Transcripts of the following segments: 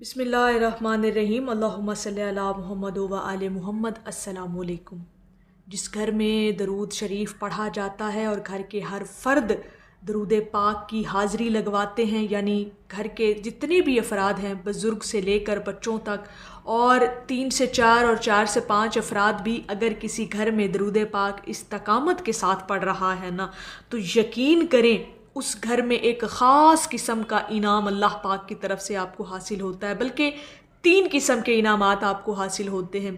بسم اللہ الرحمن الرحیم، اللہم صلی علی محمد و آل محمد۔ السلام علیکم۔ جس گھر میں درود شریف پڑھا جاتا ہے اور گھر کے ہر فرد درود پاک کی حاضری لگواتے ہیں، یعنی گھر کے جتنے بھی افراد ہیں، بزرگ سے لے کر بچوں تک، اور 3 سے 4 اور 4 سے 5 افراد بھی اگر کسی گھر میں درود پاک استقامت کے ساتھ پڑھ رہا ہے نا، تو یقین کریں اس گھر میں ایک خاص قسم کا انعام اللہ پاک کی طرف سے آپ کو حاصل ہوتا ہے، بلکہ 3 قسم کے انعامات آپ کو حاصل ہوتے ہیں۔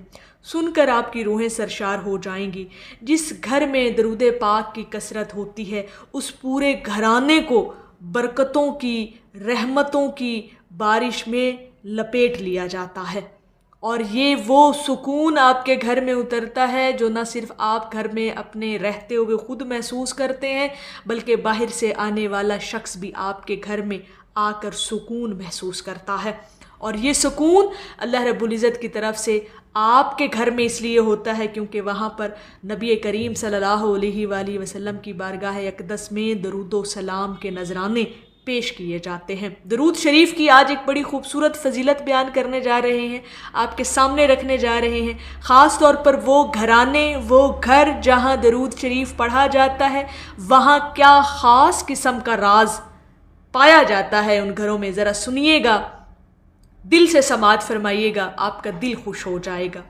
سن کر آپ کی روحیں سرشار ہو جائیں گی۔ جس گھر میں درود پاک کی کثرت ہوتی ہے، اس پورے گھرانے کو برکتوں کی، رحمتوں کی بارش میں لپیٹ لیا جاتا ہے، اور یہ وہ سکون آپ کے گھر میں اترتا ہے جو نہ صرف آپ گھر میں اپنے رہتے ہوئے خود محسوس کرتے ہیں، بلکہ باہر سے آنے والا شخص بھی آپ کے گھر میں آ کر سکون محسوس کرتا ہے۔ اور یہ سکون اللہ رب العزت کی طرف سے آپ کے گھر میں اس لیے ہوتا ہے کیونکہ وہاں پر نبی کریم صلی اللہ علیہ وآلہ وسلم کی بارگاہ اقدس میں درود و سلام کے نذرانے پیش کیے جاتے ہیں۔ درود شریف کی آج ایک بڑی خوبصورت فضیلت بیان کرنے جا رہے ہیں، آپ کے سامنے رکھنے جا رہے ہیں، خاص طور پر وہ گھرانے، وہ گھر جہاں درود شریف پڑھا جاتا ہے، وہاں کیا خاص قسم کا راز پایا جاتا ہے ان گھروں میں، ذرا سنیے گا، دل سے سماعت فرمائیے گا، آپ کا دل خوش ہو جائے گا۔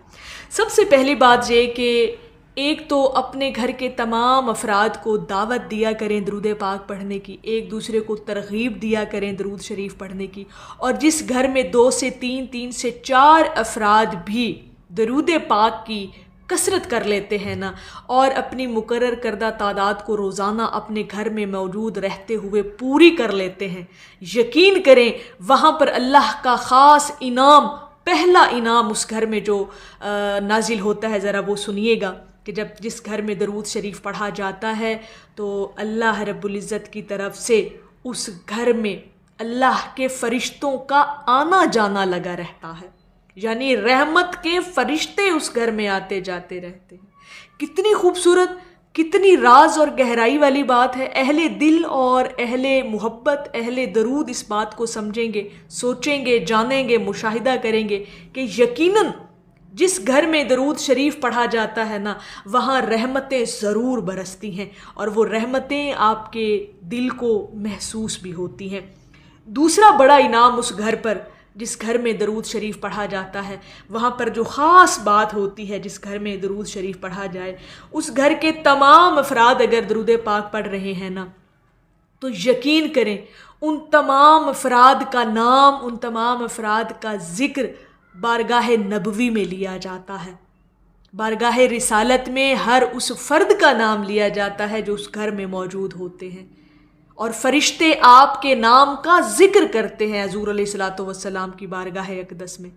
سب سے پہلی بات یہ کہ ایک تو اپنے گھر کے تمام افراد کو دعوت دیا کریں درود پاک پڑھنے کی، ایک دوسرے کو ترغیب دیا کریں درود شریف پڑھنے کی، اور جس گھر میں 2 سے 3، 3 سے 4 افراد بھی درود پاک کی کثرت کر لیتے ہیں نا، اور اپنی مقرر کردہ تعداد کو روزانہ اپنے گھر میں موجود رہتے ہوئے پوری کر لیتے ہیں، یقین کریں وہاں پر اللہ کا خاص انعام، پہلا انعام اس گھر میں جو نازل ہوتا ہے، ذرا وہ سنیے گا کہ جب جس گھر میں درود شریف پڑھا جاتا ہے تو اللہ رب العزت کی طرف سے اس گھر میں اللہ کے فرشتوں کا آنا جانا لگا رہتا ہے، یعنی رحمت کے فرشتے اس گھر میں آتے جاتے رہتے ہیں۔ کتنی خوبصورت، کتنی راز اور گہرائی والی بات ہے۔ اہل دل اور اہل محبت، اہل درود اس بات کو سمجھیں گے، سوچیں گے، جانیں گے، مشاہدہ کریں گے کہ یقیناً جس گھر میں درود شریف پڑھا جاتا ہے نا، وہاں رحمتیں ضرور برستی ہیں، اور وہ رحمتیں آپ کے دل کو محسوس بھی ہوتی ہیں۔ دوسرا بڑا انعام اس گھر پر، جس گھر میں درود شریف پڑھا جاتا ہے، وہاں پر جو خاص بات ہوتی ہے، جس گھر میں درود شریف پڑھا جائے، اس گھر کے تمام افراد اگر درود پاک پڑھ رہے ہیں نا، تو یقین کریں ان تمام افراد کا نام، ان تمام افراد کا ذکر بارگاہ نبوی میں لیا جاتا ہے، بارگاہ رسالت میں ہر اس فرد کا نام لیا جاتا ہے جو اس گھر میں موجود ہوتے ہیں، اور فرشتے آپ کے نام کا ذکر کرتے ہیں حضور علیہ الصلوۃ والسلام کی بارگاہ اقدس میں۔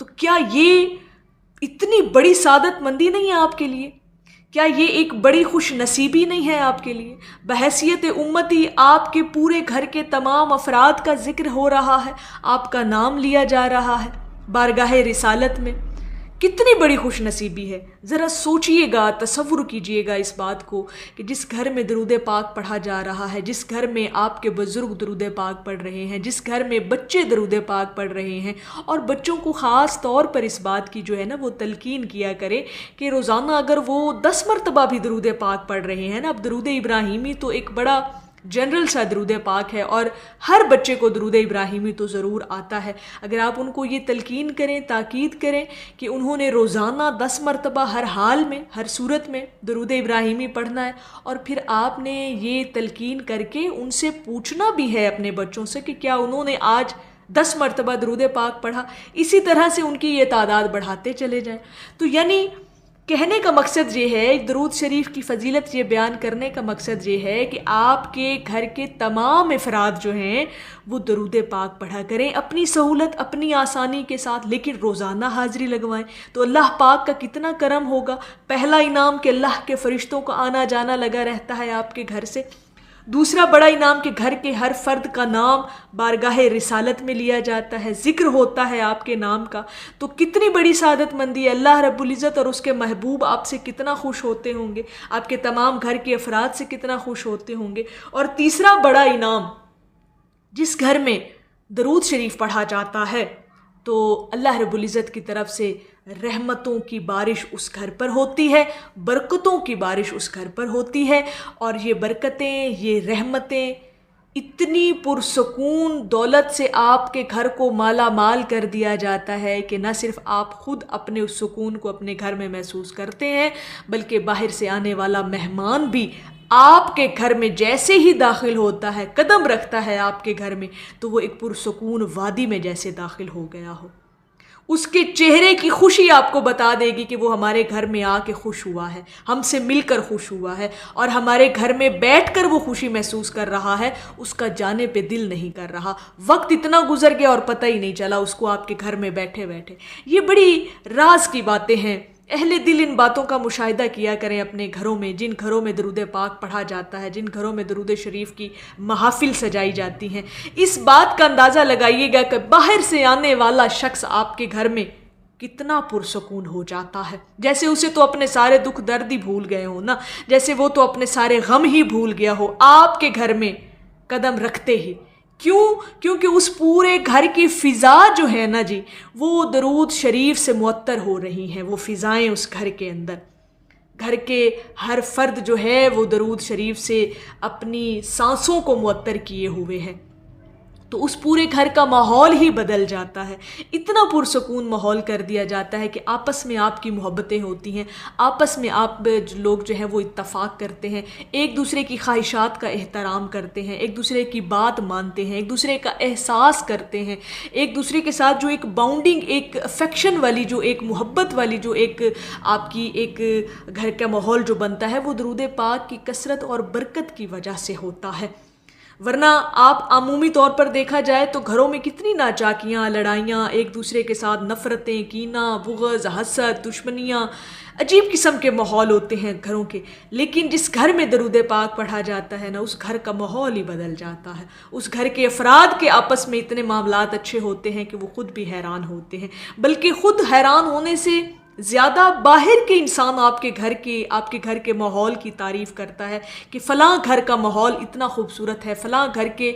تو کیا یہ اتنی بڑی سعادت مندی نہیں ہے آپ کے لیے؟ کیا یہ ایک بڑی خوش نصیبی نہیں ہے آپ کے لیے؟ بحیثیت امتی آپ کے پورے گھر کے تمام افراد کا ذکر ہو رہا ہے، آپ کا نام لیا جا رہا ہے بارگاہ رسالت میں۔ کتنی بڑی خوش نصیبی ہے۔ ذرا سوچئے گا، تصور کیجئے گا اس بات کو کہ جس گھر میں درود پاک پڑھا جا رہا ہے، جس گھر میں آپ کے بزرگ درود پاک پڑھ رہے ہیں، جس گھر میں بچے درود پاک پڑھ رہے ہیں، اور بچوں کو خاص طور پر اس بات کی جو ہے نا وہ تلقین کیا کرے کہ روزانہ اگر وہ 10 مرتبہ بھی درود پاک پڑھ رہے ہیں نا، اب درود ابراہیمی تو ایک بڑا جنرل سا درود پاک ہے، اور ہر بچے کو درود ابراہیمی تو ضرور آتا ہے، اگر آپ ان کو یہ تلقین کریں، تاکید کریں کہ انہوں نے روزانہ 10 مرتبہ ہر حال میں، ہر صورت میں درود ابراہیمی پڑھنا ہے، اور پھر آپ نے یہ تلقین کر کے ان سے پوچھنا بھی ہے اپنے بچوں سے کہ کیا انہوں نے آج 10 مرتبہ درود پاک پڑھا، اسی طرح سے ان کی یہ تعداد بڑھاتے چلے جائیں۔ تو یعنی کہنے کا مقصد یہ ہے، درود شریف کی فضیلت یہ بیان کرنے کا مقصد یہ ہے کہ آپ کے گھر کے تمام افراد جو ہیں وہ درود پاک پڑھا کریں، اپنی سہولت، اپنی آسانی کے ساتھ، لیکن روزانہ حاضری لگوائیں، تو اللہ پاک کا کتنا کرم ہوگا۔ پہلا انعام کہ اللہ کے فرشتوں کا آنا جانا لگا رہتا ہے آپ کے گھر سے۔ دوسرا بڑا انعام کہ گھر کے ہر فرد کا نام بارگاہ رسالت میں لیا جاتا ہے، ذکر ہوتا ہے آپ کے نام کا۔ تو کتنی بڑی سعادت مندی ہے، اللہ رب العزت اور اس کے محبوب آپ سے کتنا خوش ہوتے ہوں گے، آپ کے تمام گھر کے افراد سے کتنا خوش ہوتے ہوں گے۔ اور تیسرا بڑا انعام، جس گھر میں درود شریف پڑھا جاتا ہے تو اللہ رب العزت کی طرف سے رحمتوں کی بارش اس گھر پر ہوتی ہے، برکتوں کی بارش اس گھر پر ہوتی ہے، اور یہ برکتیں، یہ رحمتیں اتنی پرسکون دولت سے آپ کے گھر کو مالا مال کر دیا جاتا ہے کہ نہ صرف آپ خود اپنے اس سکون کو اپنے گھر میں محسوس کرتے ہیں، بلکہ باہر سے آنے والا مہمان بھی آپ کے گھر میں جیسے ہی داخل ہوتا ہے، قدم رکھتا ہے آپ کے گھر میں، تو وہ ایک پرسکون وادی میں جیسے داخل ہو گیا ہو۔ اس کے چہرے کی خوشی آپ کو بتا دے گی کہ وہ ہمارے گھر میں آ کے خوش ہوا ہے، ہم سے مل کر خوش ہوا ہے، اور ہمارے گھر میں بیٹھ کر وہ خوشی محسوس کر رہا ہے، اس کا جانے پہ دل نہیں کر رہا۔ وقت اتنا گزر گیا اور پتہ ہی نہیں چلا اس کو آپ کے گھر میں بیٹھے بیٹھے۔ یہ بڑی راز کی باتیں ہیں، اہل دل ان باتوں کا مشاہدہ کیا کریں اپنے گھروں میں، جن گھروں میں درود پاک پڑھا جاتا ہے، جن گھروں میں درود شریف کی محافل سجائی جاتی ہیں۔ اس بات کا اندازہ لگائیے گا کہ باہر سے آنے والا شخص آپ کے گھر میں کتنا پرسکون ہو جاتا ہے، جیسے اسے تو اپنے سارے دکھ درد ہی بھول گئے ہو نا، جیسے وہ تو اپنے سارے غم ہی بھول گیا ہو آپ کے گھر میں قدم رکھتے ہی۔ کیوں؟ کیونکہ اس پورے گھر کی فضا جو ہے نا جی، وہ درود شریف سے معطر ہو رہی ہیں، وہ فضائیں اس گھر کے اندر، گھر کے ہر فرد جو ہے وہ درود شریف سے اپنی سانسوں کو معطر کیے ہوئے ہے، تو اس پورے گھر کا ماحول ہی بدل جاتا ہے، اتنا پرسکون ماحول کر دیا جاتا ہے کہ آپس میں آپ کی محبتیں ہوتی ہیں، آپس میں آپ لوگ جو ہیں وہ اتفاق کرتے ہیں، ایک دوسرے کی خواہشات کا احترام کرتے ہیں، ایک دوسرے کی بات مانتے ہیں، ایک دوسرے کا احساس کرتے ہیں، ایک دوسرے کے ساتھ جو ایک باؤنڈنگ، ایک افیکشن والی، جو ایک محبت والی، جو ایک آپ کی ایک گھر کا ماحول جو بنتا ہے، وہ درود پاک کی کثرت اور برکت کی وجہ سے ہوتا ہے۔ ورنہ آپ عمومی طور پر دیکھا جائے تو گھروں میں کتنی ناچاکیاں، لڑائیاں، ایک دوسرے کے ساتھ نفرتیں، کینہ، بغض، حسد، دشمنیاں، عجیب قسم کے ماحول ہوتے ہیں گھروں کے، لیکن جس گھر میں درود پاک پڑھا جاتا ہے نا، اس گھر کا ماحول ہی بدل جاتا ہے، اس گھر کے افراد کے آپس میں اتنے معاملات اچھے ہوتے ہیں کہ وہ خود بھی حیران ہوتے ہیں، بلکہ خود حیران ہونے سے زیادہ باہر کے انسان آپ کے گھر کے ماحول کی تعریف کرتا ہے کہ فلاں گھر کا ماحول اتنا خوبصورت ہے، فلاں گھر کے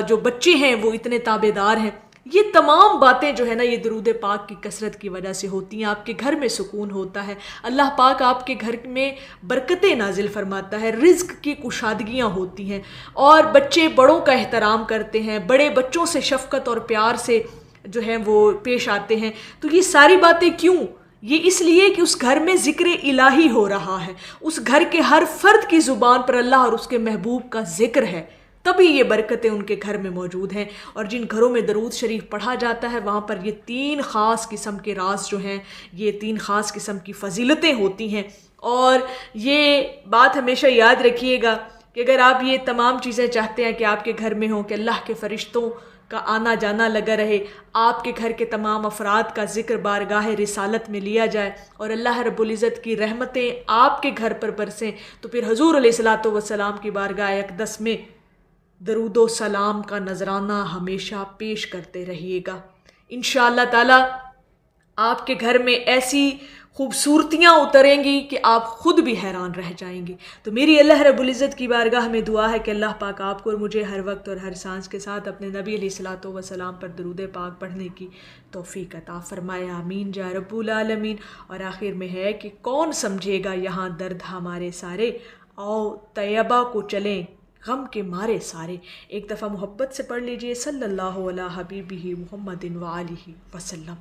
جو بچے ہیں وہ اتنے تابعدار ہیں۔ یہ تمام باتیں جو ہے نا، یہ درود پاک کی کثرت کی وجہ سے ہوتی ہیں، آپ کے گھر میں سکون ہوتا ہے، اللہ پاک آپ کے گھر میں برکتیں نازل فرماتا ہے، رزق کی کشادگیاں ہوتی ہیں، اور بچے بڑوں کا احترام کرتے ہیں، بڑے بچوں سے شفقت اور پیار سے جو ہے وہ پیش آتے ہیں۔ تو یہ ساری باتیں کیوں؟ یہ اس لیے کہ اس گھر میں ذکر الہی ہو رہا ہے، اس گھر کے ہر فرد کی زبان پر اللہ اور اس کے محبوب کا ذکر ہے، تبھی یہ برکتیں ان کے گھر میں موجود ہیں۔ اور جن گھروں میں درود شریف پڑھا جاتا ہے، وہاں پر یہ 3 خاص قسم کے راز جو ہیں، یہ 3 خاص قسم کی فضیلتیں ہوتی ہیں۔ اور یہ بات ہمیشہ یاد رکھیے گا کہ اگر آپ یہ تمام چیزیں چاہتے ہیں کہ آپ کے گھر میں ہوں، کہ اللہ کے فرشتوں کا آنا جانا لگا رہے، آپ کے گھر کے تمام افراد کا ذکر بارگاہ رسالت میں لیا جائے، اور اللہ رب العزت کی رحمتیں آپ کے گھر پر برسیں، تو پھر حضور علیہ الصلاۃ والسلام کی بارگاہ اقدس میں درود و سلام کا نذرانہ ہمیشہ پیش کرتے رہیے گا۔ انشاءاللہ تعالی آپ کے گھر میں ایسی خوبصورتیاں اتریں گی کہ آپ خود بھی حیران رہ جائیں گے۔ تو میری اللہ رب العزت کی بارگاہ میں دعا ہے کہ اللہ پاک آپ کو اور مجھے ہر وقت اور ہر سانس کے ساتھ اپنے نبی علیہ الصلاۃ والسلام پر درود پاک پڑھنے کی توفیق عطا فرمائے، آمین یا رب العالمین۔ اور آخر میں ہے کہ کون سمجھے گا یہاں درد ہمارے سارے، آؤ طیبہ کو چلیں غم کے مارے سارے۔ ایک دفعہ محبت سے پڑھ لیجئے، صلی اللہ علیہ حبیبہ محمد وآلہ وسلم۔